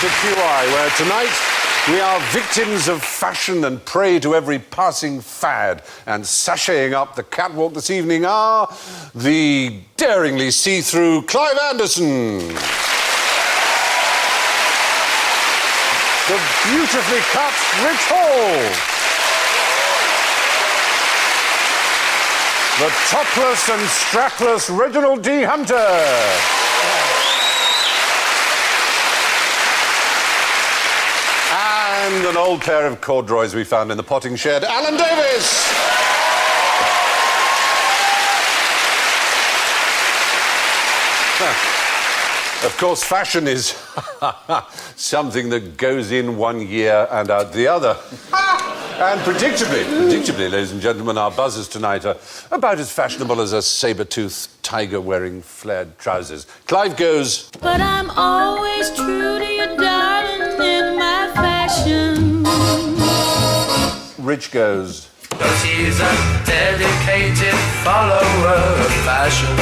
to QI, where tonight we are victims of fashion and prey to every passing fad. And sashaying up the catwalk this evening are the daringly see-through Clive Anderson, the beautifully cut Rich Hall, the topless and strapless Reginald D. Hunter, and an old pair of corduroys we found in the potting shed, Alan Davis. Of course, fashion is something that goes in one year and out the other. And predictably, ladies and gentlemen, our buzzers tonight are about as fashionable as a saber-toothed tiger wearing flared trousers. Clive goes... But I'm always true to you, darling, in my fashion. Rich goes... She's a dedicated follower of fashion.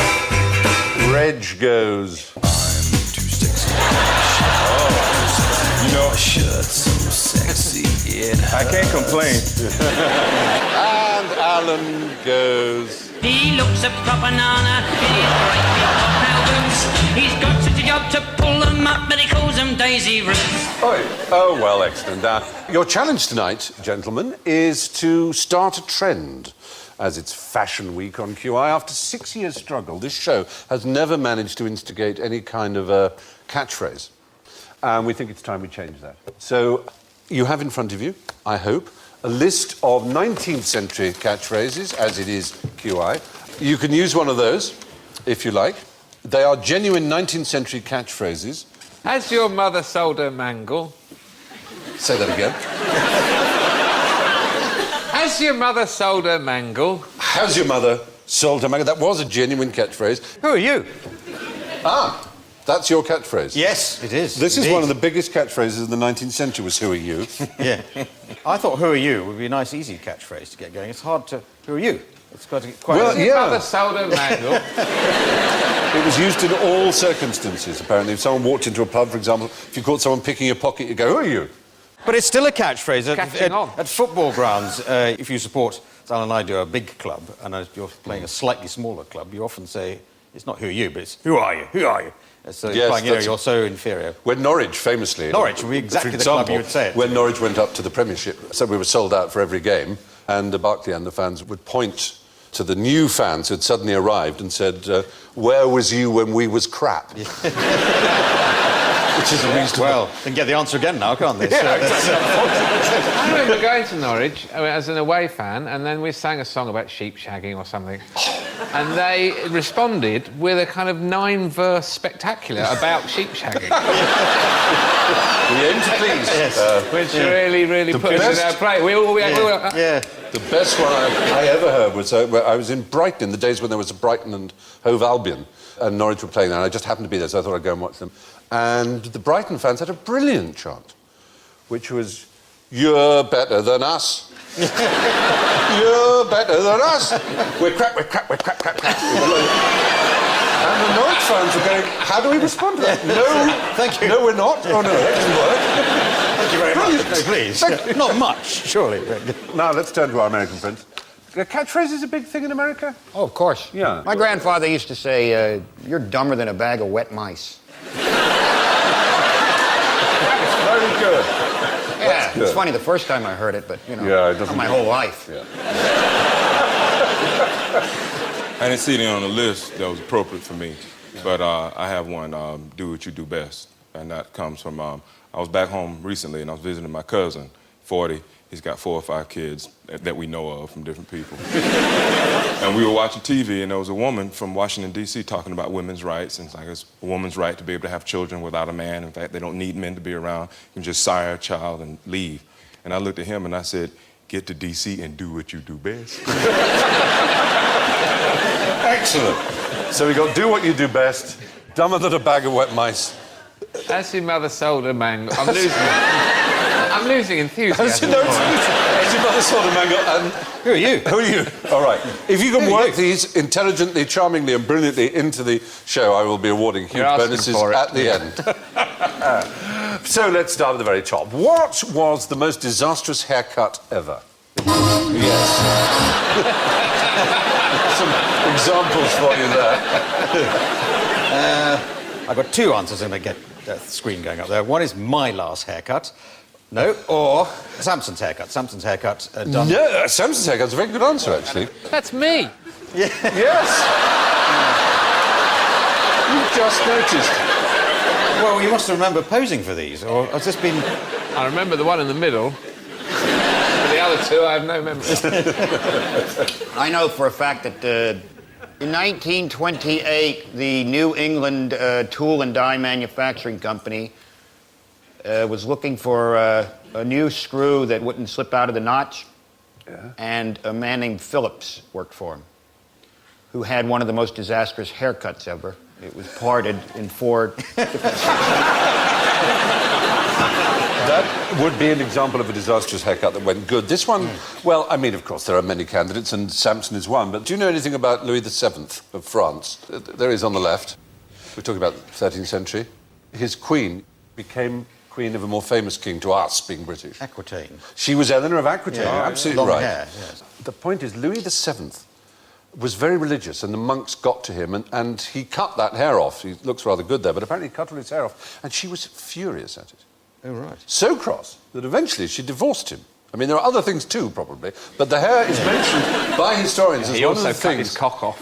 Reg goes... I'm too sexy. Oh, you know, shirt's so sexy. I can't complain. And Alan goes... He looks a proper nana in his great big hobnail boots. He's got such a job to pull them up, but he calls them daisy roots. Oh, well, excellent. Your challenge tonight, gentlemen, is to start a trend. As it's Fashion Week on QI, after 6 years' struggle, this show has never managed to instigate any kind of a catchphrase. And we think it's time we change that. So, you have in front of you, I hope, a list of 19th century catchphrases, as it is QI. You can use one of those, if you like. They are genuine 19th century catchphrases. Has your mother sold her mangle? Say that again. Has your mother sold her mangle? Has your mother sold her mango? That was a genuine catchphrase. Who are you? Ah, that's your catchphrase. Yes, it is. This indeed. is one of the biggest catchphrases of the 19th century was who are you? Yeah. I thought who are you would be a nice, easy catchphrase to get going. It's hard to... Who are you? It's quite... Well, Has your mother sold her mangle? It was used in all circumstances, apparently. If someone walked into a pub, for example, if you caught someone picking your pocket, you go, who are you? But it's still a catchphrase. Catching on. At football grounds, if you support, as Alan and I do, a big club, and you're playing a slightly smaller club, you often say, it's not who are you, but it's who are you? Who are you? So Yes, implying, you're so inferior. When Norwich, famously... Norwich would be exactly for the club example, you would say it. When Norwich went up to the Premiership, so we were sold out for every game, and the Barclay and the fans would point to the new fans who had suddenly arrived and said, where was you when we was crap? Which is a reasonable... Well, they can get the answer again now, can't they? I remember going to Norwich as an away fan, and then we sang a song about sheep shagging or something. And they responded with a kind of 9-verse spectacular about sheep shagging. We aim to please. Yes. Which really put us in our play. Yeah. The best one I ever heard was where I was in Brighton in the days when there was a Brighton and Hove Albion, and Norwich were playing there, and I just happened to be there, so I thought I'd go and watch them. And the Brighton fans had a brilliant chant, which was, you're better than us. You're better than us. We're crap. And the Norwich fans were going, how do we respond to that? No, thank you. No, we're not. Oh, no, that doesn't work. Thank you very much. No, please. Not much, surely. Now, let's turn to our American friends. Catchphrase is a big thing in America? Oh, of course. Yeah. My grandfather used to say, you're dumber than a bag of wet mice. Very good. Yeah, good. it's funny the first time I heard it, but, you know, Yeah, it doesn't not my do- whole life. Yeah. I didn't see it on the list that was appropriate for me, but I have one, do what you do best, and that comes from, I was back home recently and I was visiting my cousin, 40. He's got 4 or 5 kids that we know of from different people. And we were watching TV, and there was a woman from Washington, D.C. talking about women's rights, and it's like it's a woman's right to be able to have children without a man. In fact, they don't need men to be around. You can just sire a child and leave. And I looked at him and I said, get to D.C. and do what you do best. Excellent. So we got do what you do best, dumber than a bag of wet mice. Has your mother sold her mangle? I'm losing enthusiasm. Has your mother sold a mango? And Who are you? who are you? All right. If you can Who are work you? these intelligently, charmingly, and brilliantly into the show, I will be awarding huge You're asking bonuses for it. at the end. So let's start at the very top. What was the most disastrous haircut ever? Yes. Some examples for you there. I've got two answers. I'm going to get the screen going up there. One is my last haircut. No, or Samson's haircut. Samson's haircut done... No, Samson's haircut's a very good answer, actually. That's me. Yes. You've just noticed. Well, you must remember posing for these, or has this been... I remember the one in the middle. But the other two, I have no memory of. I know for a fact that in 1928, the New England Tool and Die Manufacturing Company was looking for a new screw that wouldn't slip out of the notch. Yeah. And a man named Phillips worked for him, who had one of the most disastrous haircuts ever. It was parted in 4 That would be an example of a disastrous haircut that went good. This one, well, I mean, of course, there are many candidates, and Samson is one, but do you know anything about Louis VII of France? There he is on the left. We're talking about the 13th century. His queen became queen of a more famous king to us, being British. Aquitaine. She was Eleanor of Aquitaine, Yeah, absolutely long right. hair, yes. The point is, Louis VII was very religious, and the monks got to him, and he cut that hair off. He looks rather good there, but apparently he cut all his hair off, and she was furious at it. Oh, right. So cross that eventually she divorced him. I mean, there are other things too, probably, but the hair is mentioned by historians as He one also of the cut things... his cock off.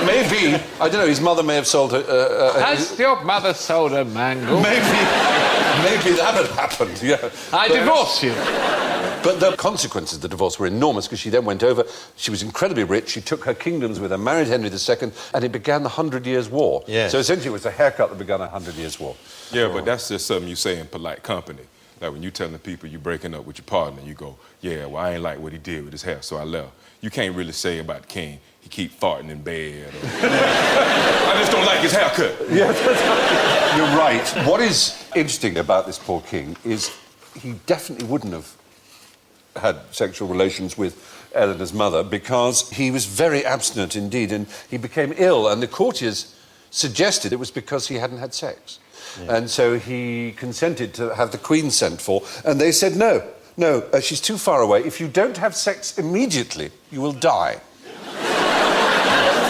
Maybe, I don't know, his mother may have sold her... Has your mother sold a mangle? Maybe that had happened, yeah. I divorce you. But the consequences of the divorce were enormous, because she then went over, she was incredibly rich, she took her kingdoms with her, married Henry II, and it began the 100 Years' War. Yes. So essentially it was a haircut that began a 100 Years' War. Yeah, but that's just something you say in polite company. Like when you telling people you're breaking up with your partner, you go, yeah, well, I ain't like what he did with his hair, so I left. You can't really say about the king, he keep farting in bed. Or, I just don't like his haircut. Yeah, you're right. What is interesting about this poor king is he definitely wouldn't have had sexual relations with Eleanor's mother because he was very abstinent indeed, and he became ill, and the courtiers suggested it was because he hadn't had sex. Yeah. And so he consented to have the queen sent for, and they said, no, she's too far away. If you don't have sex immediately, you will die.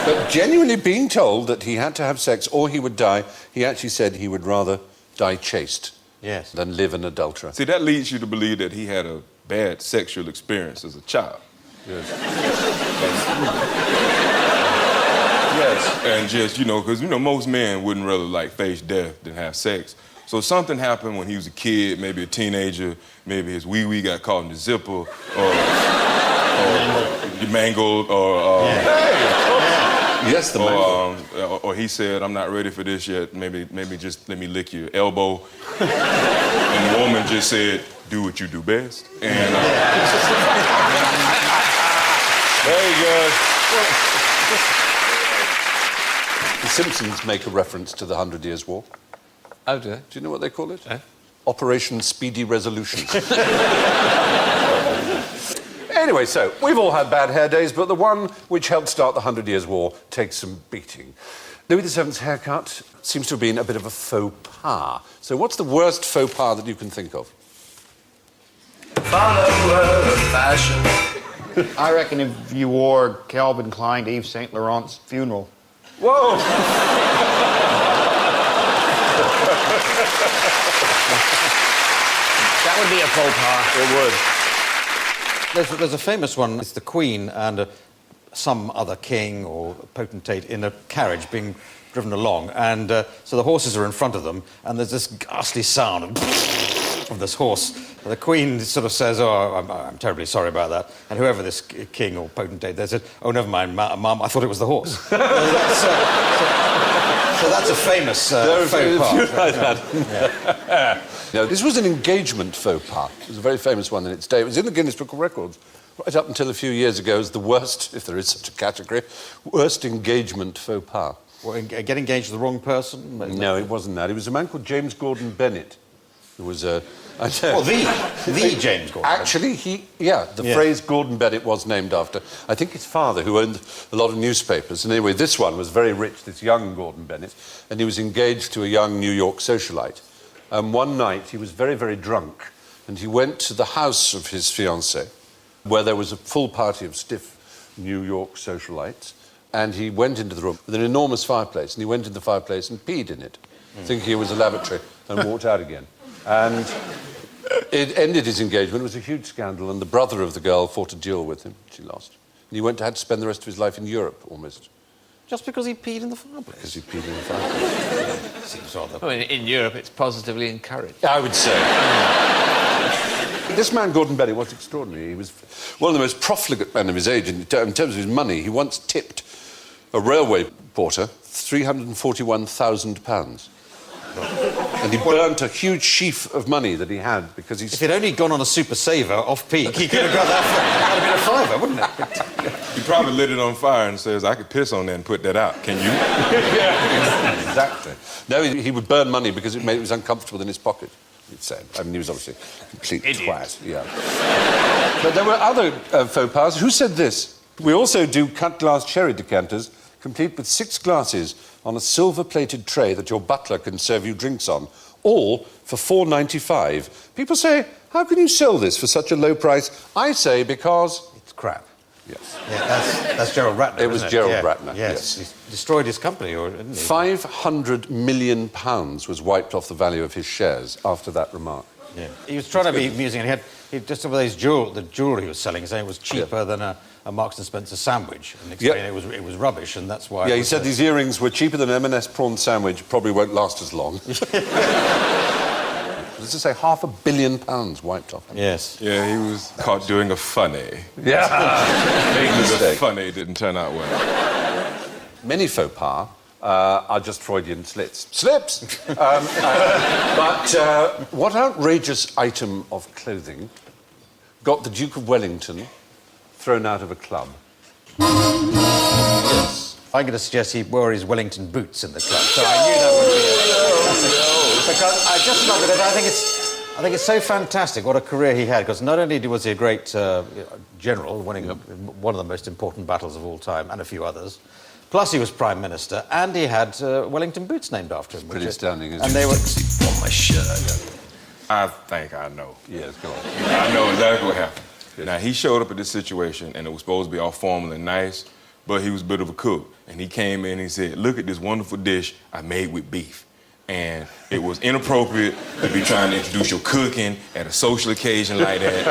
But genuinely being told that he had to have sex or he would die, he actually said he would rather die chaste than live an adulterer. See, that leads you to believe that he had a bad sexual experience as a child. Yes. Yes. And just, because, most men wouldn't rather, face death than have sex. So something happened when he was a kid, maybe a teenager, maybe his wee-wee got caught in the zipper, or mangled, or... Yes, the mangle. Or he said, I'm not ready for this yet, maybe just let me lick your elbow. And the woman just said, do what you do best. And... Very good. The Simpsons make a reference to the 100 Years' War. Oh, do they? Do you know what they call it? Eh? Operation Speedy Resolution. Anyway, so we've all had bad hair days, but the one which helped start the 100 Years' War takes some beating. Louis VII's haircut seems to have been a bit of a faux pas. So what's the worst faux pas that you can think of? Follower of fashion. I reckon if you wore Calvin Klein to Yves Saint Laurent's funeral. Whoa! That would be a faux pas. It would. There's a famous one. It's the Queen and some other king or potentate in a carriage being driven along, and so the horses are in front of them, and there's this ghastly sound of this horse. And the Queen sort of says, "Oh, I'm terribly sorry about that." And whoever this king or potentate, they said, "Oh, never mind, Mum, I thought it was the horse." So that's a famous faux pas. Like that. Yeah. No, this was an engagement faux pas. It was a very famous one in its day. It was in the Guinness Book of Records right up until a few years ago as the worst, if there is such a category, worst engagement faux pas. Well, get engaged to the wrong person? No, it wasn't that. It was a man called James Gordon Bennett, who was a I know. Well, the James Gordon. Actually, the phrase Gordon Bennett was named after, I think his father, who owned a lot of newspapers. And anyway, this one was very rich, this young Gordon Bennett, and he was engaged to a young New York socialite. One night, he was very, very drunk, and he went to the house of his fiancée, where there was a full party of stiff New York socialites, and he went into the room with an enormous fireplace, and he went in the fireplace and peed in it, thinking it was a lavatory, and walked out again. And it ended his engagement. It was a huge scandal, and the brother of the girl fought a duel with him, which he lost. And he had to spend the rest of his life in Europe, almost. Just because he peed in the fireplace? Because he peed in the fireplace. Seems rather... I mean, in Europe, it's positively encouraged. I would say. This man, Gordon Bennett, was extraordinary. He was one of the most profligate men of his age in terms of his money. He once tipped a railway porter £341,000. And he burnt a huge sheaf of money that he had because he... If he'd only gone on a super saver off-peak, he could have got that. That would have been a fiver, wouldn't it? He probably lit it on fire and says, I could piss on that and put that out. Can you? Exactly. No, he would burn money because it was uncomfortable in his pocket, he'd say. I mean, he was obviously a complete twat. Yeah. But there were other faux pas. Who said this? We also do cut-glass sherry decanters, complete with 6 glasses on a silver-plated tray that your butler can serve you drinks on, all for £4.95. People say, how can you sell this for such a low price? I say, because... It's crap. Yes. Yeah, that's Gerald Ratner, It was isn't Gerald Yeah. Ratner, Yes. yes. He destroyed his company, didn't he? £500 million was wiped off the value of his shares after that remark. Yeah. He was trying to be amusing, and he just some of those the jewellery he was selling, saying it was cheaper than a Marks and Spencer sambridge, and explaining it was rubbish, and that's why. Yeah, he said these earrings were cheaper than M&S prawn sandwich, probably won't last as long. Let's just say £500 million wiped off. Yes. Yeah, he was caught doing a funny. Yeah. Big The mistake. funny didn't turn out well. Many faux pas are just Freudian slips. But what outrageous item of clothing got the Duke of Wellington thrown out of a club? Yes. I'm going to suggest he wore his Wellington boots in the club. So I knew that would be because I just love it. I think it's so fantastic what a career he had, because not only was he a great general, winning one of the most important battles of all time, and a few others, plus he was Prime Minister, and he had Wellington boots named after him. Pretty astounding, isn't and it? they were... On my shirt. I think I know. Yes, go on. I know exactly what happened. Now, he showed up at this situation, and it was supposed to be all formal and nice, but he was a bit of a cook. And he came in and he said, look at this wonderful dish I made with beef. And it was inappropriate to be trying to introduce your cooking at a social occasion like that.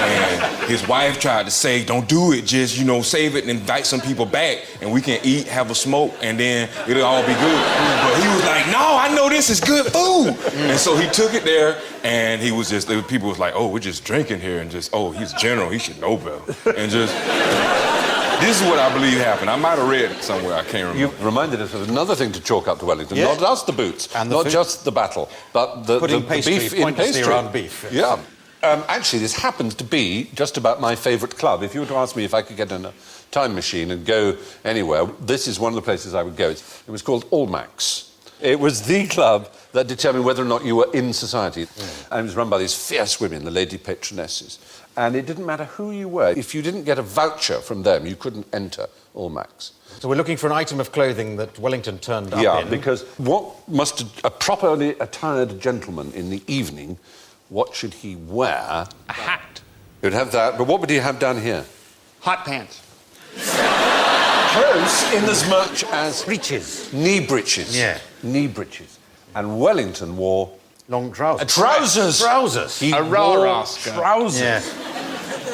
And his wife tried to say, don't do it, just, save it and invite some people back, and we can eat, have a smoke, and then it'll all be good. But he was like, no, I know this is good food. And so he took it there, and he was just, people was like, oh, we're just drinking here, and just, oh, he's general, he should know better. And just... This is what I believe happened. I might have read it somewhere, I can't remember. You reminded us of another thing to chalk up to Wellington. Yeah. Not just the boots, And the not food. just the battle, but the Putting pastry beef in pointlessly pastry. around beef. Yeah. Actually, this happens to be just about my favourite club. If you were to ask me if I could get in a time machine and go anywhere, this is one of the places I would go. It was called Almack's. It was the club that determined whether or not you were in society. And it was run by these fierce women, the lady patronesses. And it didn't matter who you were. If you didn't get a voucher from them, you couldn't enter Almack's. So we're looking for an item of clothing that Wellington turned up in. Yeah, because what must a properly attired gentleman in the evening, what should he wear? A hat. He would have that, but what would he have down here? Hot pants. Close in as much as... Breeches. Knee breeches. Yeah. Knee breeches. And Wellington wore... Long trousers. Trousers! Trousers. He A rah-rah wore skirt. trousers. Yeah.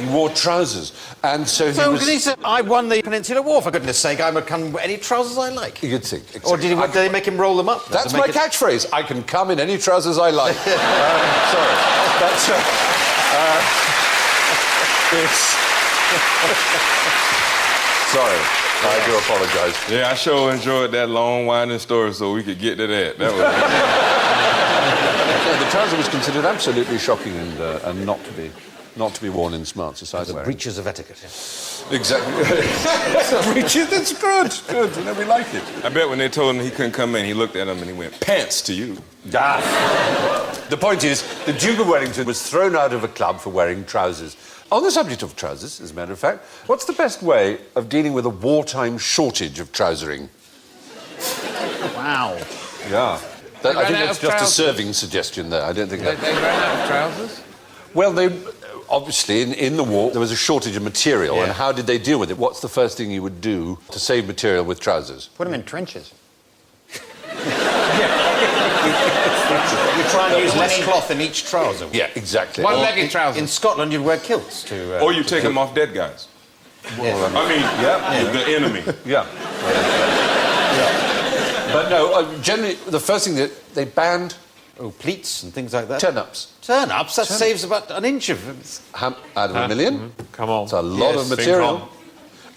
He wore trousers. And so So he was... I won the Peninsular War, for goodness sake. I can wear any trousers I like. You'd think. Or did they make him roll them up? That's to my make it- catchphrase. I can come in any trousers I like. Sorry. That's... it's... Sorry. I do apologise. Yeah, I sure enjoyed that long, winding story so we could get to that. That was... The trouser was considered absolutely shocking and not to be not to be worn in smart society. The breaches of etiquette. Exactly. Breaches, that's good. Good, you know, we like it. I bet when they told him he couldn't come in, he looked at him and he went, "Pants to you." The point is, the Duke of Wellington was thrown out of a club for wearing trousers. On the subject of trousers, as a matter of fact, what's the best way of dealing with a wartime shortage of trousering? Wow. Yeah. I ran think out that's of just a trousers. serving suggestion there. I don't think They that... ran out of trousers? Well, they... Obviously, in the war, there was a shortage of material, Yeah. and how did they deal with it? What's the first thing you would do to save material with trousers? Put them in trenches. You try and use less cloth in each trouser. Yeah, exactly. One-legged trousers. In Scotland, you'd wear kilts to... Or you take them off dead guys. Yes. I mean, the enemy. Yeah. But no, generally, the first thing that they banned, Oh, pleats and things like that. turn-ups. Turn-ups? That saves about an inch of... Out of a million. Come on. It's a lot Yes, of material.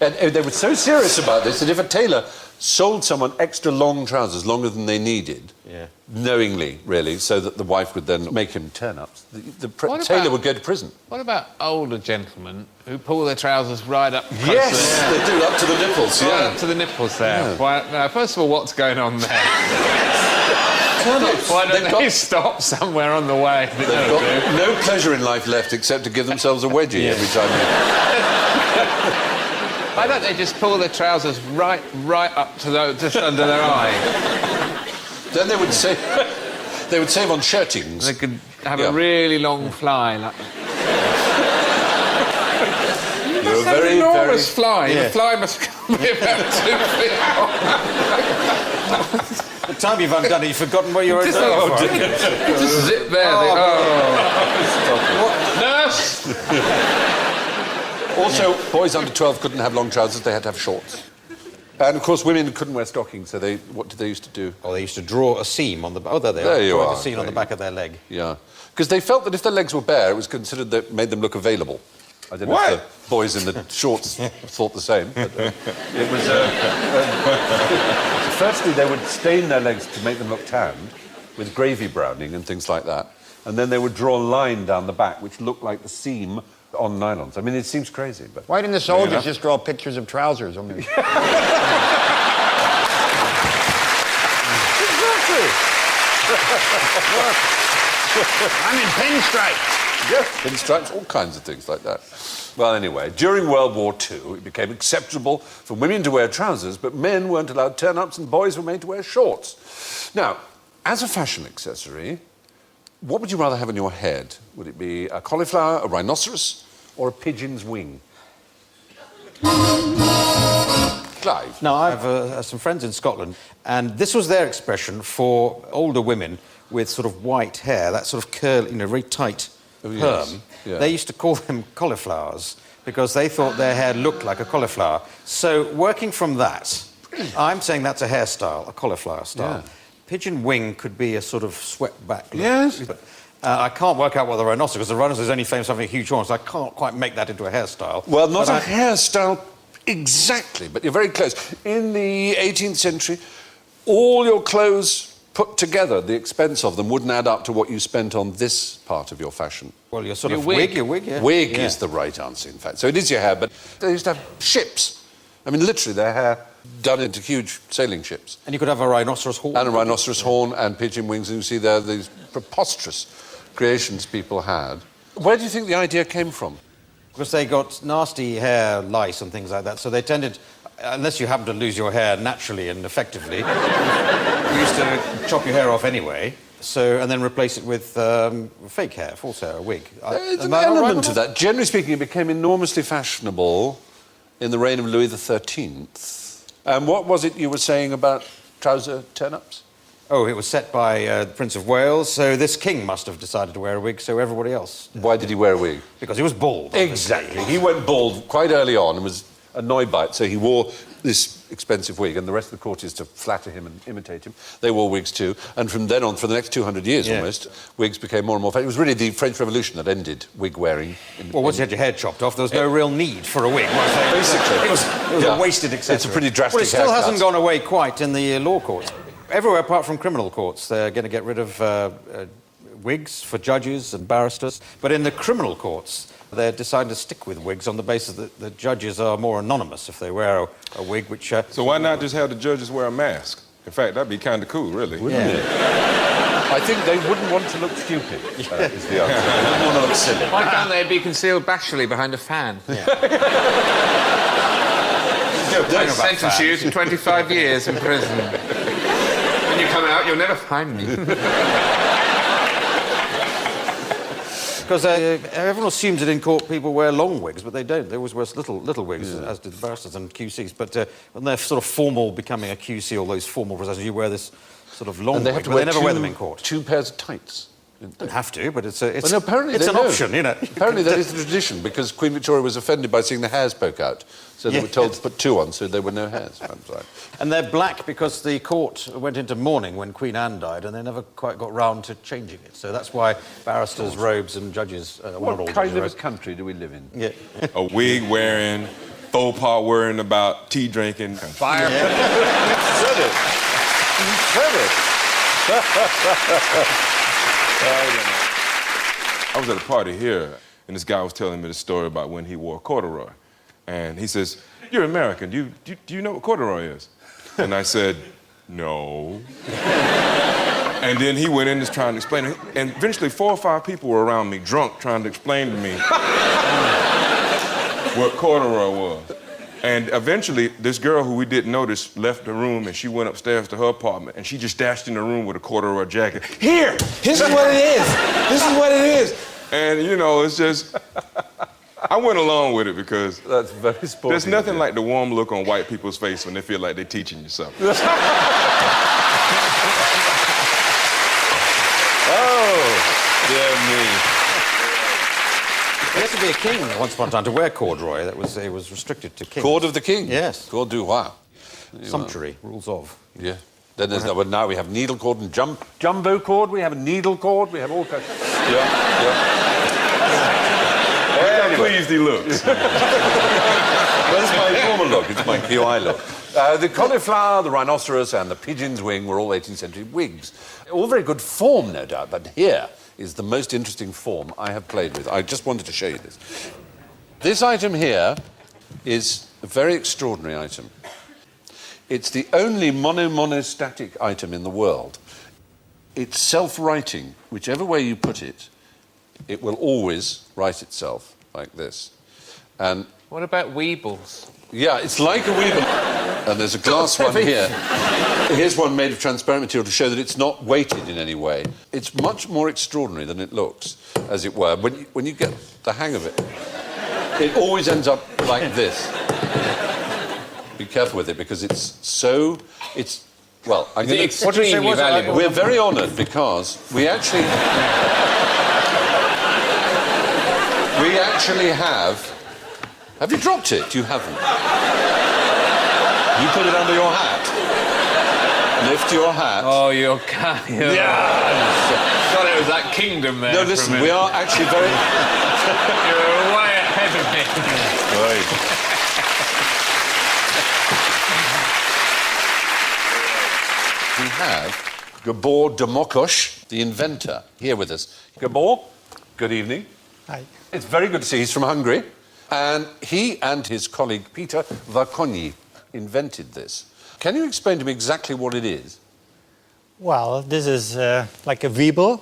And they were so serious about this that if a tailor sold someone extra long trousers, longer than they needed, Yeah. knowingly, really, so that the wife would then make him turn-ups, the What tailor about- would go to prison. What about older gentlemen who pull their trousers right up close Yes, to they do, up to the nipples, right yeah. up to the nipples there? Yeah. Why, now, first of all, what's going on there? Turn-ups. Why don't They've they got- stop somewhere on the way? They've got no pleasure in life left except to give themselves a wedgie every time they... Why don't they just pull their trousers right up to just under their eye? Then they would save... They would save on shirtings. They could have Yeah. a really long fly. Like, You're That's an very, enormous very... fly. Yeah. The fly must be about 2 feet long. The time you've undone it, you've forgotten where you were Just, going for. just zip there. Nurse! Also, boys under 12 couldn't have long trousers, they had to have shorts. And, of course, women couldn't wear stockings, so what did they used to do? Oh, they used to draw a seam on the... Oh, there they There are. you Drawing are. a seam on the back of their leg. Yeah. Because they felt that if their legs were bare, it was considered that made them look available. I don't know What? if the boys in the shorts thought the same, but it was... firstly, they would stain their legs to make them look tanned with gravy browning and things like that. And then they would draw a line down the back, which looked like the seam on nylons. I mean, it seems crazy, but... Why didn't the soldiers just draw pictures of trousers? I mean, I'm in pinstripes. Yes, pinstripes, all kinds of things like that. Well, anyway, during World War II, it became acceptable for women to wear trousers, but men weren't allowed turn-ups and boys were made to wear shorts. Now, as a fashion accessory, what would you rather have on your head? Would it be a cauliflower, a rhinoceros, or a pigeon's wing? Clive? Now, I have some friends in Scotland, and this was their expression for older women with sort of white hair, that sort of curl, you know, very tight perm. yes, yeah. They used to call them cauliflowers because they thought their hair looked like a cauliflower. So, working from that, I'm saying that's a hairstyle, a cauliflower style. Yeah. Pigeon wing could be a sort of swept back look. Yes. But, I can't work out what the rhinoceros, because the rhinoceros is only famous for having huge horns, so I can't quite make that into a hairstyle. Well, not But a hairstyle exactly, but you're very close. In the 18th century, all your clothes put together, the expense of them wouldn't add up to what you spent on this part of your fashion. Well, your sort Your of wig. your wig, yeah. Wig Yeah. is the right answer, in fact. So it is your hair, but they used to have ships. I mean, literally, their hair done into huge sailing ships. And you could have a rhinoceros horn. And a rhinoceros horn and pigeon wings, and you see there these preposterous creations people had. Where do you think the idea came from? Because they got nasty hair lice and things like that, so they tended, unless you happen to lose your hair naturally and effectively, you used to chop your hair off anyway, and then replace it with fake hair, false hair, a wig. There's Am an I not right element with to that? that. Generally speaking, it became enormously fashionable in the reign of Louis XIII. And what was it you were saying about trouser turn-ups? Oh, it was set by the Prince of Wales, so this king must have decided to wear a wig, so everybody else. Why did he wear a wig? Because he was bald. obviously. Exactly. He went bald quite early on and was annoyed by it, so he wore this expensive wig, and the rest of the courtiers, to flatter him and imitate him, they wore wigs too. And from then on, for the next 200 years Yeah. almost, wigs became more and more... It was really the French Revolution that ended wig wearing. Well, once you had your hair chopped off, there was no real need for a wig. was there? Basically. It was Yeah. a wasted accessory. It's a pretty drastic Well, it still haircut. hasn't gone away quite in the law courts. Everywhere apart from criminal courts, they're going to get rid of wigs for judges and barristers. But in the criminal courts, They're deciding to stick with wigs on the basis that the judges are more anonymous if they wear a wig, which... So why not just have the judges wear a mask? In fact, that'd be kind of cool, really. Wouldn't it? I think they wouldn't want to look stupid, is the answer. They wouldn't want to look silly. Why can't they be concealed bashfully behind a fan? I'll sentence you to 25 years in prison. When you come out, you'll never find me. Because everyone assumes that in court people wear long wigs, but they don't. They always wear little wigs, as did barristers and QCs. But when they're sort of formal, becoming a QC, all those formal processions, you wear this sort of long And they wig, have to but wear they never wear them in court. 2 pairs of tights. Don't have to, but it's Well, no, apparently it's they an don't. option, you know. Apparently that is the tradition, because Queen Victoria was offended by seeing the hairs poke out. So they were told to put 2 on, so there were no hairs. And they're black because the court went into mourning when Queen Anne died, and they never quite got round to changing it. So that's why barristers' robes and judges... What kind of a country do we live in? Yeah. A wig wearing, faux pas worrying about tea drinking. Fire. You said it. You said it. I was at a party here, and this guy was telling me the story about when he wore corduroy. And he says, "You're American. Do you know what corduroy is?" And I said, "No." And then he went in and trying to explain it. And eventually 4 or 5 people were around me, drunk, trying to explain to me what corduroy was. And eventually, this girl who we didn't notice left the room, and she went upstairs to her apartment, and she just dashed in the room with a corduroy jacket. "Here, this is what it is. This is what it is." And, you know, it's just... I went along with it because... That's very sporty. There's nothing like the warm look on white people's face when they feel like they're teaching you something. Oh, dear me. You had to be a king once upon a time to wear corduroy. It was restricted to kings. Cord of the king. Yes. Cord du roi. Sumptuary, rules of. Yeah. Then there's well, now we have needle cord and jumbo cord. We have a needle cord. We have all kinds. Yeah. Look how pleased he looks. That's my normal look. It's my QI look. The cauliflower, the rhinoceros, and the pigeon's wing were all 18th century wigs. All very good form, no doubt, but here is the most interesting form I have played with. I just wanted to show you this. This item here is a very extraordinary item. It's the only monostatic item in the world. It's self-writing. Whichever way you put it, it will always write itself like this. And What about Weebles? yeah, it's like a Weeble. And there's a glass one here. Here's one made of transparent material to show that it's not weighted in any way. It's much more extraordinary than it looks, as it were. When you get the hang of it, it always ends up like this. Be careful with it, because it's so... Well, I'm going to... Extremely valuable. We're very honoured because we actually have... Have you dropped it? You haven't. You put it under your hat. Lift your hat. Oh, you're kind. Yeah. God, it was that kingdom there. No, listen, we are actually very... You're way ahead of me. Right. We have Gabor Domokos, the inventor, here with us. Gabor, good evening. Hi. It's very good to see you. He's from Hungary. And he and his colleague Peter Várkonyi invented this. Can you explain to me exactly what it is? Well, this is like a Weeble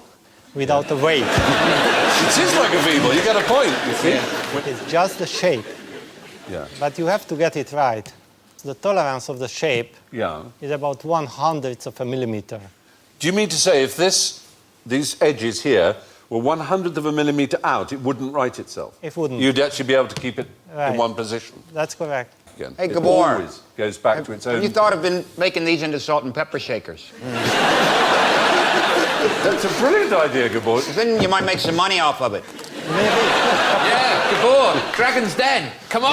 without a weight. It is like a Weeble. You get a point, you see. It's just the shape, Yeah. but you have to get it right. The tolerance of the shape Yeah. is about 1/100th of a millimeter. Do you mean to say if these edges here were 1/100th of a millimeter out, it wouldn't right itself? It wouldn't. You'd actually be able to keep it in Right. one position. That's correct. Again. Hey, It Gabor. always goes back to its own... Have you thought of making these into salt and pepper shakers? That's a brilliant idea, Gabor. Then you might make some money off of it. Yeah, Gabor, Dragon's Den. Come on.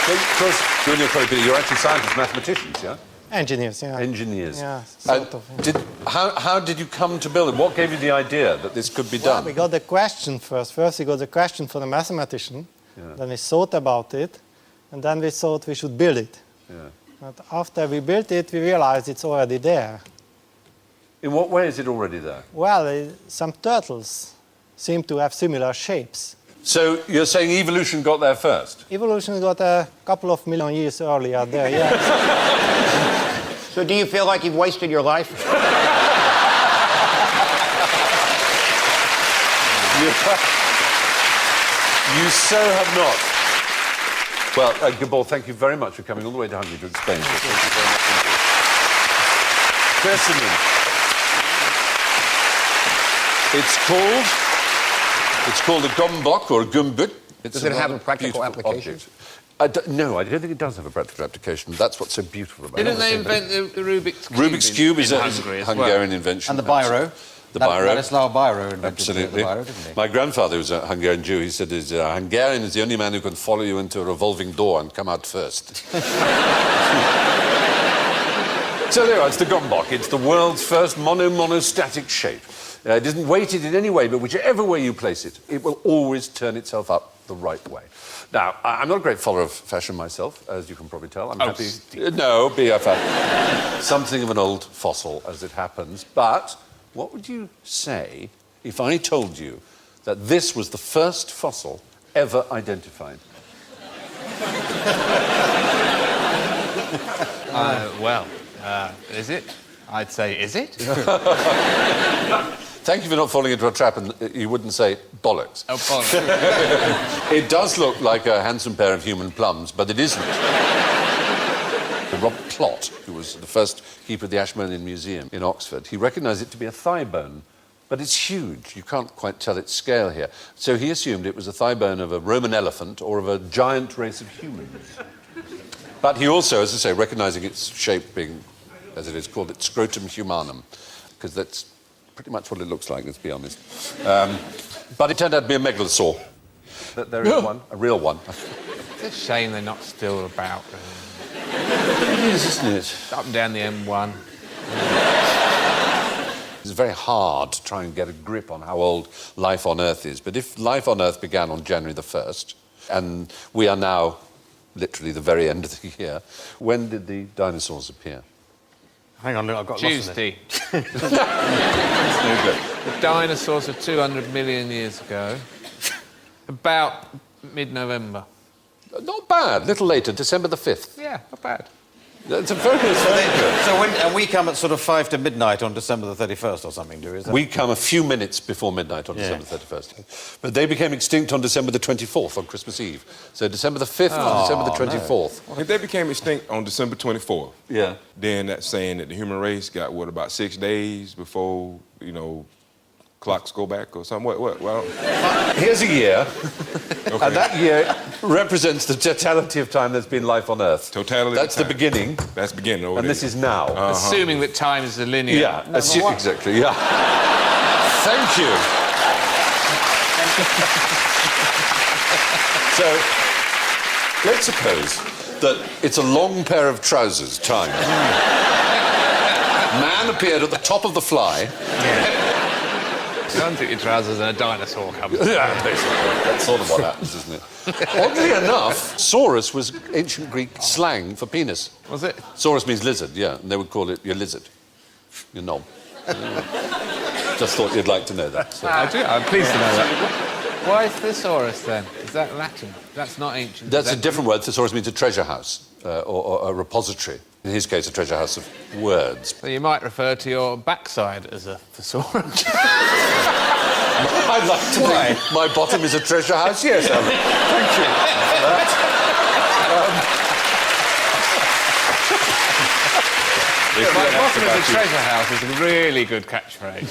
Of course, you and your colleague, Peter, you're actually scientists, mathematicians, yeah? Engineers, yeah. Engineers. Yeah, And sort of. how did you come to build it? What gave you the idea that this could be Well, done? we got the question first. First, we got the question for the mathematician. Then we thought about it, and then we thought we should build it. Yeah. But after we built it, we realized it's already there. In what way is it already there? Well, some turtles seem to have similar shapes. So you're saying evolution got there first? Evolution got a couple of million years earlier there, yeah. So do you feel like you've wasted your life? You so have not. Well, Gabor, thank you very much for coming all the way to Hungary to explain this. Thank you very much indeed. Specimen. It's called a gombok or a gumbut. Does it have a practical application? No, I don't think it does have a practical application. That's what's so beautiful about it. Didn't they invent the Rubik's Cube? Rubik's Cube is in a Hungary as Hungarian well. invention. And the biro. The biro. Ladislav Biro invented Absolutely. the biro, didn't he? My grandfather was a Hungarian Jew. He said, Hungarian is the only man who can follow you into a revolving door and come out first. So there, it's the gombok. It's the world's first monostatic shape. It isn't weighted in any way, but whichever way you place it, it will always turn itself up the right way. Now, I'm not a great follower of fashion myself, as you can probably tell. I'm happy. No, BFF. Something of an old fossil, as it happens. But what would you say if I told you that this was the first fossil ever identified? Is it? I'd say, is it? Thank you for not falling into a trap, and you wouldn't say bollocks. Oh, bollocks. It does look like a handsome pair of human plums, but it isn't. Robert Plott, who was the first keeper of the Ashmolean Museum in Oxford, he recognised it to be a thigh bone, but it's huge. You can't quite tell its scale here. So he assumed it was a thigh bone of a Roman elephant or of a giant race of humans. But he also, as I say, recognising its shape being, as it is called, its scrotum humanum, because that's pretty much what it looks like, let's be honest. But it turned out to be a megalosaur. There is one, a real one. It's a shame they're not still about. It is, isn't it? Up and down the M1. It's very hard to try and get a grip on how old life on Earth is. But if life on Earth began on January the 1st, and we are now literally the very end of the year, when did the dinosaurs appear? Hang on, I've got Tuesday. That's no good. The dinosaurs are 200 million years ago. About mid-November. Not bad. A little later, December the 5th. Yeah, not bad. It's a very good. And we come at sort of 5 to midnight on December the 31st or something, do we? Is that... We come a few minutes before midnight on December 31st. But they became extinct on December the 24th, on Christmas Eve. So December the 5th and December the 24th. If they became extinct on December 24th, Yeah. then that's saying that the human race got, what, about 6 days before, clocks go back or something? What? Well, Here's a year, okay. and that year represents the totality of time there's been life on Earth. Totality of That's the time. beginning, That's beginning over and there. this is now. Assuming that time is a linear. Yeah, exactly, yeah. Thank you. So, let's suppose that it's a long pair of trousers, time. Man appeared at the top of the fly. You don't think your trousers and a dinosaur comes. Yeah, basically. That's sort of what happens, isn't it? Oddly enough, saurus was ancient Greek slang for penis. Was it? Saurus means lizard, yeah, and they would call it your lizard, your knob. Just thought you'd like to know that. So. I do. I'm pleased to know that. Why is thesaurus then? Is that Latin? That's not ancient. That's a different word. Thesaurus means a treasure house or a repository. In his case, a treasure house of words. So you might refer to your backside as a thesaurus. I'd like to think my bottom is a treasure house. Yes, Alan. Thank you for that. My bottom is a treasure house is a really good catchphrase.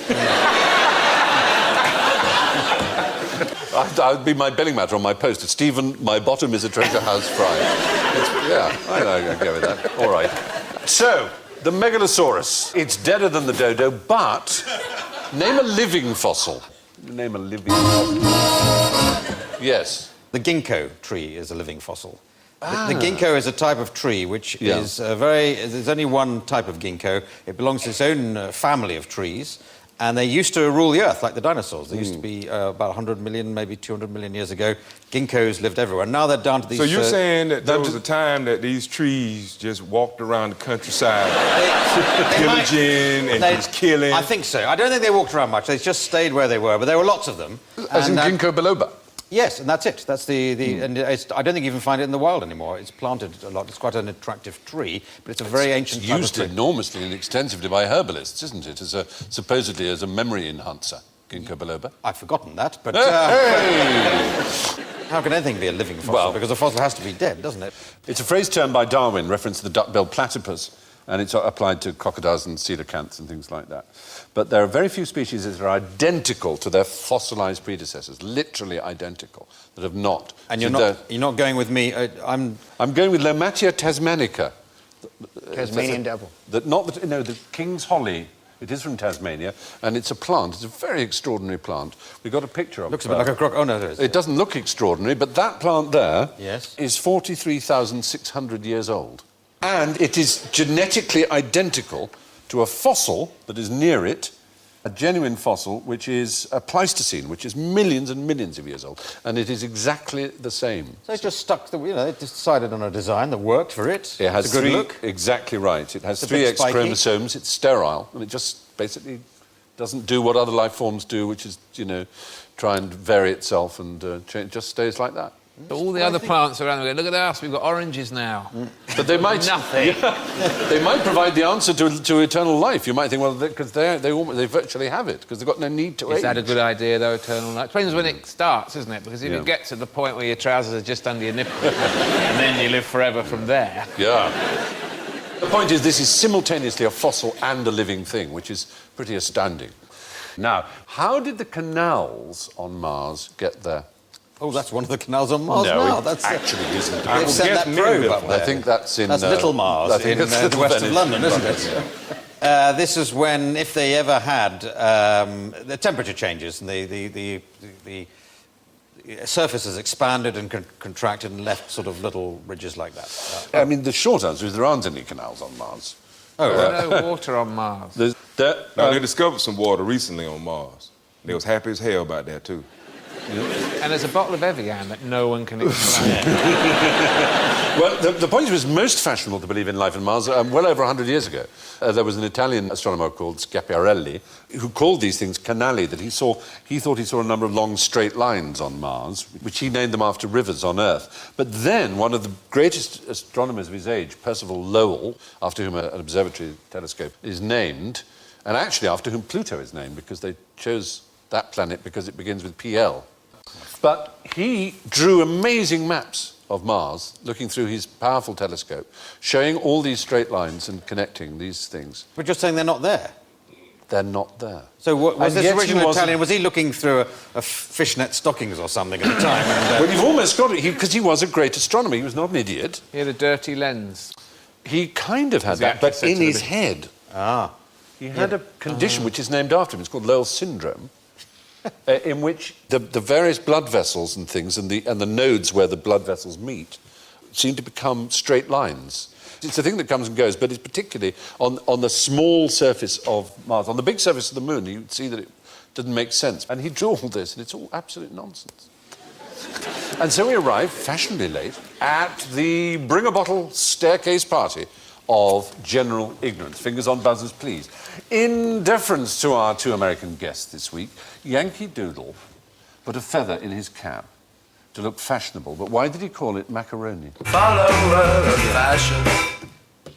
That would be my billing matter on my post. Stephen, my bottom is a treasure house fry. Yeah, I go with that. All right. So, the Megalosaurus. It's deader than the dodo, but name a living fossil. Name a living fossil. Yes. The ginkgo tree is a living fossil. The ginkgo is a type of tree which is there's only one type of ginkgo. It belongs to its own family of trees, And they used to rule the earth like the dinosaurs. They used to be about 100 million, maybe 200 million years ago. Ginkgos lived everywhere. Now they're down to these... So you're saying that there was a time that these trees just walked around the countryside pillaging and just killing? I think so. I don't think they walked around much. They just stayed where they were, but there were lots of them. As in ginkgo biloba? Yes, and that's it. That's and I don't think you even find it in the wild anymore. It's planted a lot. It's quite an attractive tree, but it's a very ancient type of used tree. enormously and extensively by herbalists, isn't it? Supposedly as a memory enhancer, ginkgo biloba. I've forgotten that, but Hey! how can anything be a living fossil? Well- because a fossil has to be dead, doesn't it? It's a phrase termed by Darwin, reference to the duck-billed platypus, and it's applied to crocodiles and coelacanths and things like that. But there are very few species that are identical to their fossilized predecessors, literally identical, that have not. And So you're not going with me. I'm going with Lomatia tasmanica. Tasmanian devil. The king's holly. It is from Tasmania, and it's a plant. It's a very extraordinary plant. We've got a picture of it. looks a bit like a croc. Oh no, there is. It doesn't look extraordinary, but that plant there Yes. is 43,600 years old. And it is genetically identical to a fossil that is near it, a genuine fossil, which is a Pleistocene, which is millions and millions of years old. And it is exactly the same. So it just stuck. They decided on a design that worked for it. It has it's a good three, look. exactly right. It has It's a 3 bit X spiky. chromosomes. It's sterile, and it just basically doesn't do what other life forms do, which is, try and vary itself and change. It just stays like that. But all the other plants around, we go, look at us, we've got oranges now. But they might Nothing. They might provide the answer to eternal life. You might think, well, because they virtually have it because they've got no need to age. Is that a good idea, though, eternal life? Depends when it starts, isn't it? Because if Yeah. it gets to the point where your trousers are just under your nipples, and then you live forever from there. Yeah. The point is, this is simultaneously a fossil and a living thing, which is pretty astounding. Now, how did the canals on Mars get there? Oh, that's one of the canals on Mars No, now. it That's actually isn't. They've sent guess that probe Minville. up there. I think that's in... That's Little Mars I think in it's the Little west Venice. of London, isn't it? This is when, if they ever had, the temperature changes and the surface has expanded and contracted and left sort of little ridges like that. I mean, the short answer is there aren't any canals on Mars. There's no water on Mars. They discovered some water recently on Mars. They was happy as hell about that, too. And there's a bottle of Evian that no one can explain. Well, the point was most fashionable to believe in life on Mars well over 100 years ago. There was an Italian astronomer called Schiaparelli who called these things canali, that he thought he saw a number of long straight lines on Mars, which he named them after rivers on Earth. But then one of the greatest astronomers of his age, Percival Lowell, after whom an observatory telescope is named, and actually after whom Pluto is named, because they chose that planet because it begins with PL. But he drew amazing maps of Mars, looking through his powerful telescope, showing all these straight lines and connecting these things. But you're saying they're not there? They're not there. So was And this yet he original wasn't- Italian, was he looking through a fishnet stockings or something at the time? And, Well, you've almost got it, because he was a great astronomer. He was not an idiot. He had a dirty lens. He kind of had he that, actually but said in to his the- head. He had a condition which is named after him. It's called Lowell's syndrome, in which the various blood vessels and things and the nodes where the blood vessels meet seem to become straight lines. It's a thing that comes and goes, but it's particularly on the small surface of Mars. On the big surface of the Moon, you'd see that it didn't make sense. And he drew all this, and it's all absolute nonsense. And so we arrived, fashionably late, at the bring-a-bottle staircase party of general ignorance. Fingers on buzzers, please. In deference to our 2 American guests this week, Yankee Doodle put a feather in his cap to look fashionable. But why did he call it macaroni? Follower of fashion.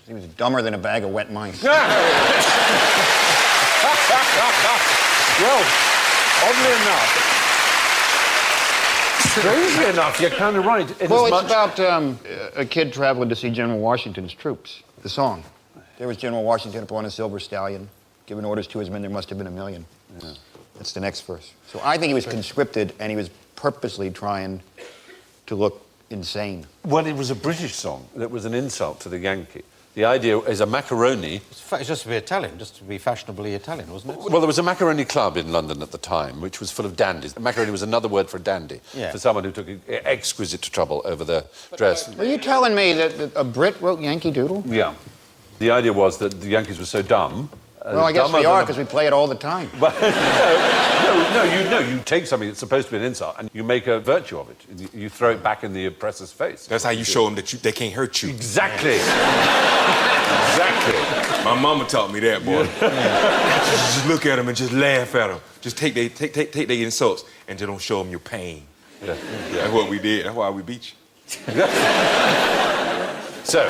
He was dumber than a bag of wet mice. Well, oddly enough, strangely enough, you're kind of right. Well, it's about a kid traveling to see General Washington's troops, the song. There was General Washington upon a silver stallion, giving orders to his men, there must have been 1,000,000. Yeah. That's the next verse. So I think he was conscripted, and he was purposely trying to look insane. Well, it was a British song that was an insult to the Yankee. The idea is a macaroni. it's just to be Italian, just to be fashionably Italian, wasn't it? Well, there was a macaroni club in London at the time, which was full of dandies. Macaroni was another word for a dandy, for someone who took exquisite trouble over their dress. Are you telling me that a Brit wrote Yankee Doodle? Yeah. The idea was that the Yankees were so dumb Well, I guess dumber we than are a- because we play it all the time. But you take something that's supposed to be an insult and you make a virtue of it. You throw it back in the oppressor's face. That's how you show them that they can't hurt you. Exactly. Exactly. My mama taught me that, boy. Just look at them and just laugh at them. Just take their insults and just don't show them your pain. Yeah. That's what we did. That's why we beat you. So,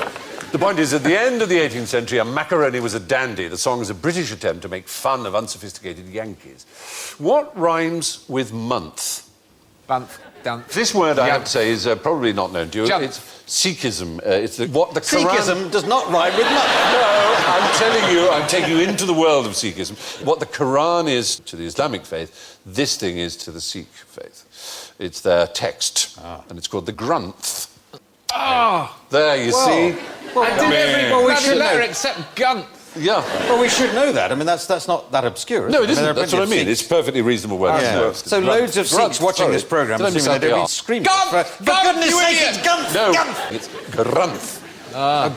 the point is, at the end of the 18th century, a macaroni was a dandy. The song is a British attempt to make fun of unsophisticated Yankees. What rhymes with month? Month, done. This word, I Jump. have to say, is probably not known to you. Jump. It's Sikhism. It's what the Quran... Sikhism does not rhyme with much. No, I'm telling you, I'm taking you into the world of Sikhism. What the Quran is to the Islamic faith, this thing is to the Sikh faith. It's their text, and it's called the Granth. Oh, There, you see? I did every Well, we bloody should letter know. except Gunt. Yeah. Well, we should know that. I mean, that's not that obscure. No, it isn't. there are That's what I plenty mean. of It's perfectly reasonable word. Sikhs. Yeah. So loads of Sikhs watching this programme, Did I miss assuming out they the don't R? be screaming. Gunt! For Gunt, goodness you sake, idiot! it's Gunth! No, Gunth! it's Granth.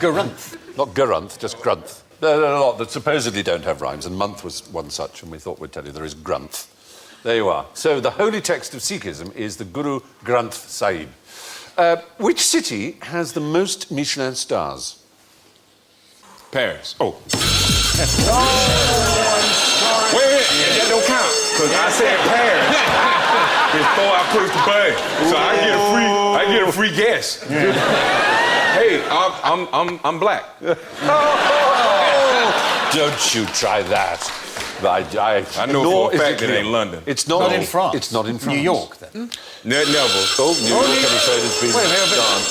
Garanth. Not Garanth, just Grunth. There are a lot that supposedly don't have rhymes, and month was one such, and we thought we'd tell you there is Grunth. There you are. So the holy text of Sikhism is the Guru Granth Sahib. Which city has the most Michelin stars? Paris. Oh. Wait, that don't count. Because I said Paris before I pushed the button. So I get a free guess. Hey, I'm black. Don't you try that. I know nor for a is fact it clear. ain't London. It's not, Not in France. It's not in France. New York, then. Never. Oh, New York, I'm afraid, has been gone.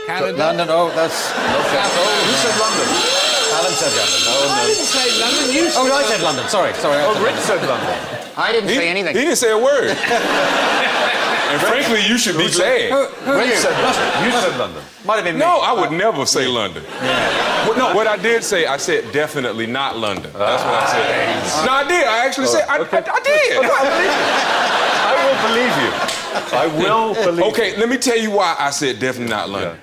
Canada. London, oh, that's... Who said London? Alan said London. I didn't say London, you said Oh, I said London. Sorry. Oh, Rich said London. I didn't say He anything. didn't say a word. And frankly, you should be glad. Rich said London. You said London. Might have been me. No, I would never say London. No, what I did say, I said definitely not London. That's what I said. No, I did. I actually said, I did. I will believe you. I will believe you. Okay, let me tell you why I said definitely not London.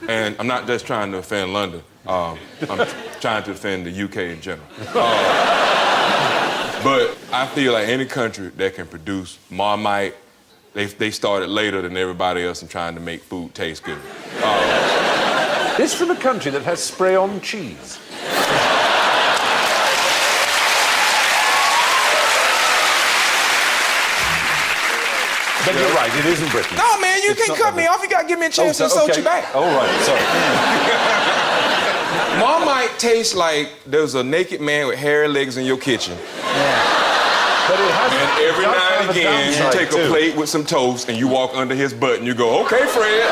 And I'm not just trying to offend London. I'm trying to offend the UK in general. But I feel like any country that can produce Marmite, they started later than everybody else in trying to make food taste good. This from a country that has spray-on cheese. But you're right, it isn't Britain. No, man, you It's can't not cut me London. off. You got to give me a chance to insult you back. Oh, right, sorry. Marmite tastes like there's a naked man with hairy legs in your kitchen. But it has, And every it does now have and a again, you downside take too. a plate with some toast and you walk under his butt and you go, okay, Fred.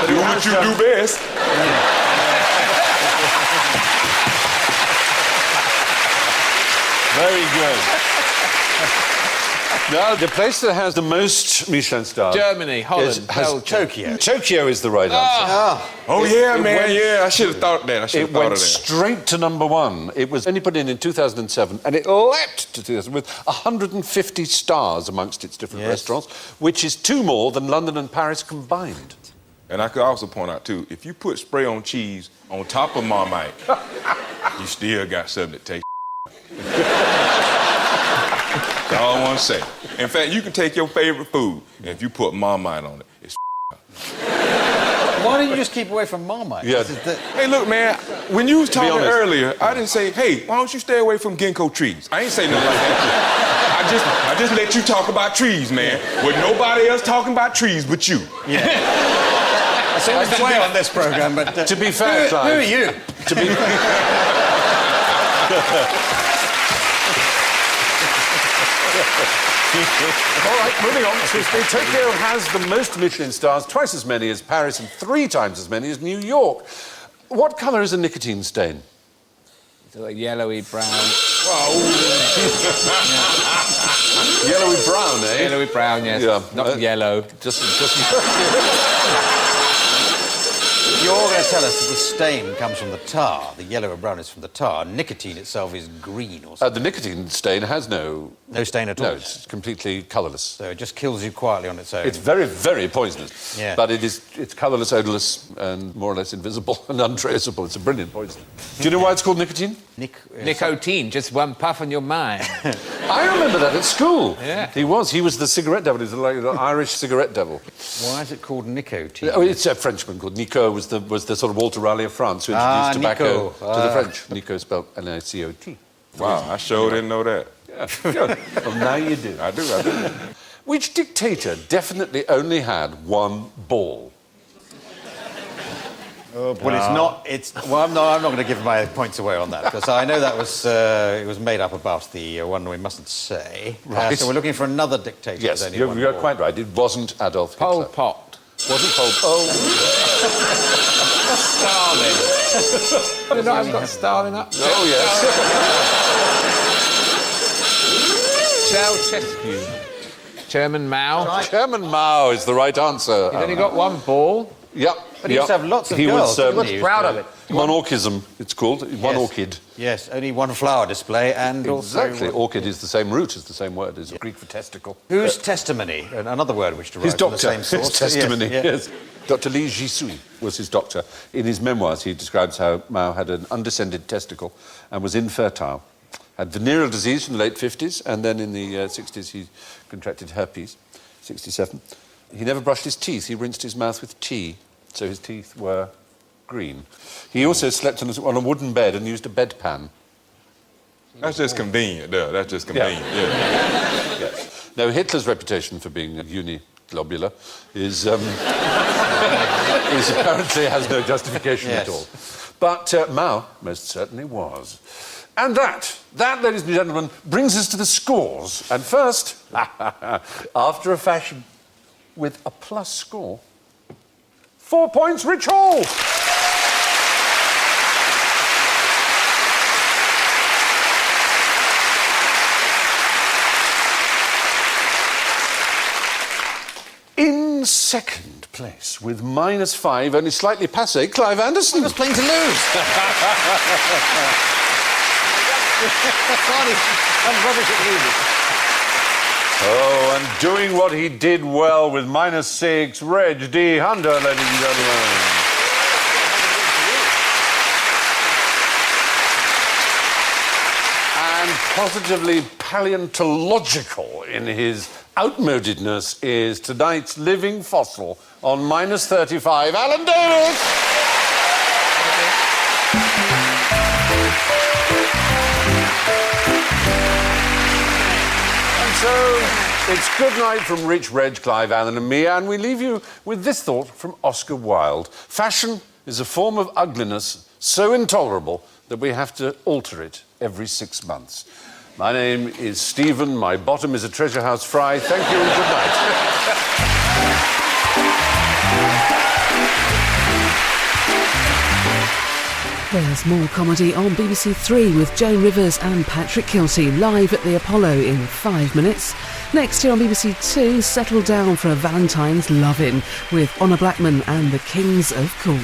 Do what you do best. Very good. Now, the place that has the most Michelin stars... Germany, Holland, has Belgium. Tokyo. Tokyo is the right answer. Oh, yeah, it man, went- yeah. I should have thought that. I should have It thought went of that. straight to number one. It was only put in 2007, and it leapt to 2000 with 150 stars amongst its different restaurants, which is 2 more than London and Paris combined. And I could also point out, too, if you put spray on cheese on top of Marmite, you still got something that tastes. That's all I want to say. In fact, you can take your favorite food, and if you put Marmite on it, it's. Why didn't you just keep away from Marmite? Yeah. Hey, look, man, when you was talking honest. earlier, I didn't say, hey, why don't you stay away from ginkgo trees? I ain't say nothing like that. I just let you talk about trees, man, with nobody else talking about trees but you. That's always the way on this programme, but... To be fair, who Clive... are you? To be... All right, moving on swiftly. Tokyo has the most Michelin stars, twice as many as Paris and 3 times as many as New York. What colour is a nicotine stain? It's like yellowy brown. Yellowy brown, eh? Yellowy brown, yes. Yeah. Not yellow. Just... You're going to tell us that the stain comes from the tar. The yellow or brown is from the tar. Nicotine itself is green or something. The nicotine stain has no No stain at all? No, it's completely colourless. So it just kills you quietly on its own. It's very, very poisonous. Yeah. But it's colourless, odourless, and more or less invisible and untraceable. It's a brilliant poison. Do you know why it's called nicotine? Nicotine, just one puff on your mind. I remember that at school. Yeah. He was the cigarette devil. He was like the Irish cigarette devil. Why is it called nicotine? Oh, it's a Frenchman called Nicot, was the sort of Walter Raleigh of France who introduced tobacco Nicot. to the French. Nicot spelled N-I-C-O-T. Wow, I sure didn't know that. Yeah, good. Well, now you do. I do. Which dictator definitely only had one ball? Well, it's not. Well, I'm not going to give my points away on that because I know that was it was made up about the one we mustn't say. Right. So we're looking for another dictator. Yes, with only one you're ball. quite right. It wasn't Adolf Hitler. Pol Pot. Wasn't Pol. Oh, Stalin. You know, I've got Stalin up. oh yes. Ceausescu. Chairman Mao. Chairman Mao is the right answer. He's only got one ball. Yep. But he used to have lots of He girls. was He was Proud of it. monarchism. It's called one orchid. Yes, only one flower display and Exactly. also... Orchid is the same root as the same word as Greek for testicle. Whose testimony? Another word which derives His from the doctor. same source. His testimony. Yes, Yes. Dr. Li Jisui was his doctor. In his memoirs, he describes how Mao had an undescended testicle and was infertile. Had venereal disease in the late 50s, and then in the 60s he contracted herpes, 67. He never brushed his teeth. He rinsed his mouth with tea, so his teeth were green. He also slept on a wooden bed and used a bedpan. That's just convenient, there. That's just convenient. Yeah. Yes. Now, Hitler's reputation for being uniglobular is apparently has no justification at all. But Mao most certainly was. And that, ladies and gentlemen, brings us to the scores. And first, after a fashion, with a plus score, 4 points, Rich Hall. In second place, with -5, only slightly passé, Clive Anderson. I was playing to lose. I'm rubbish at losing. Oh, and doing what he did well with -6, Reg D. Hunter, ladies and gentlemen. And positively paleontological in his outmodedness is tonight's living fossil on -35, Alan Davis. So, it's good night from Rich, Reg, Clive, Alan and me, and we leave you with this thought from Oscar Wilde. Fashion is a form of ugliness so intolerable that we have to alter it every 6 months. My name is Stephen, my bottom is a treasure house fry. Thank you and good night. There's more comedy on BBC Three with Joan Rivers and Patrick Kilty live at the Apollo in 5 minutes. Next year on BBC Two, settle down for a Valentine's love-in with Honor Blackman and the Kings of Cool.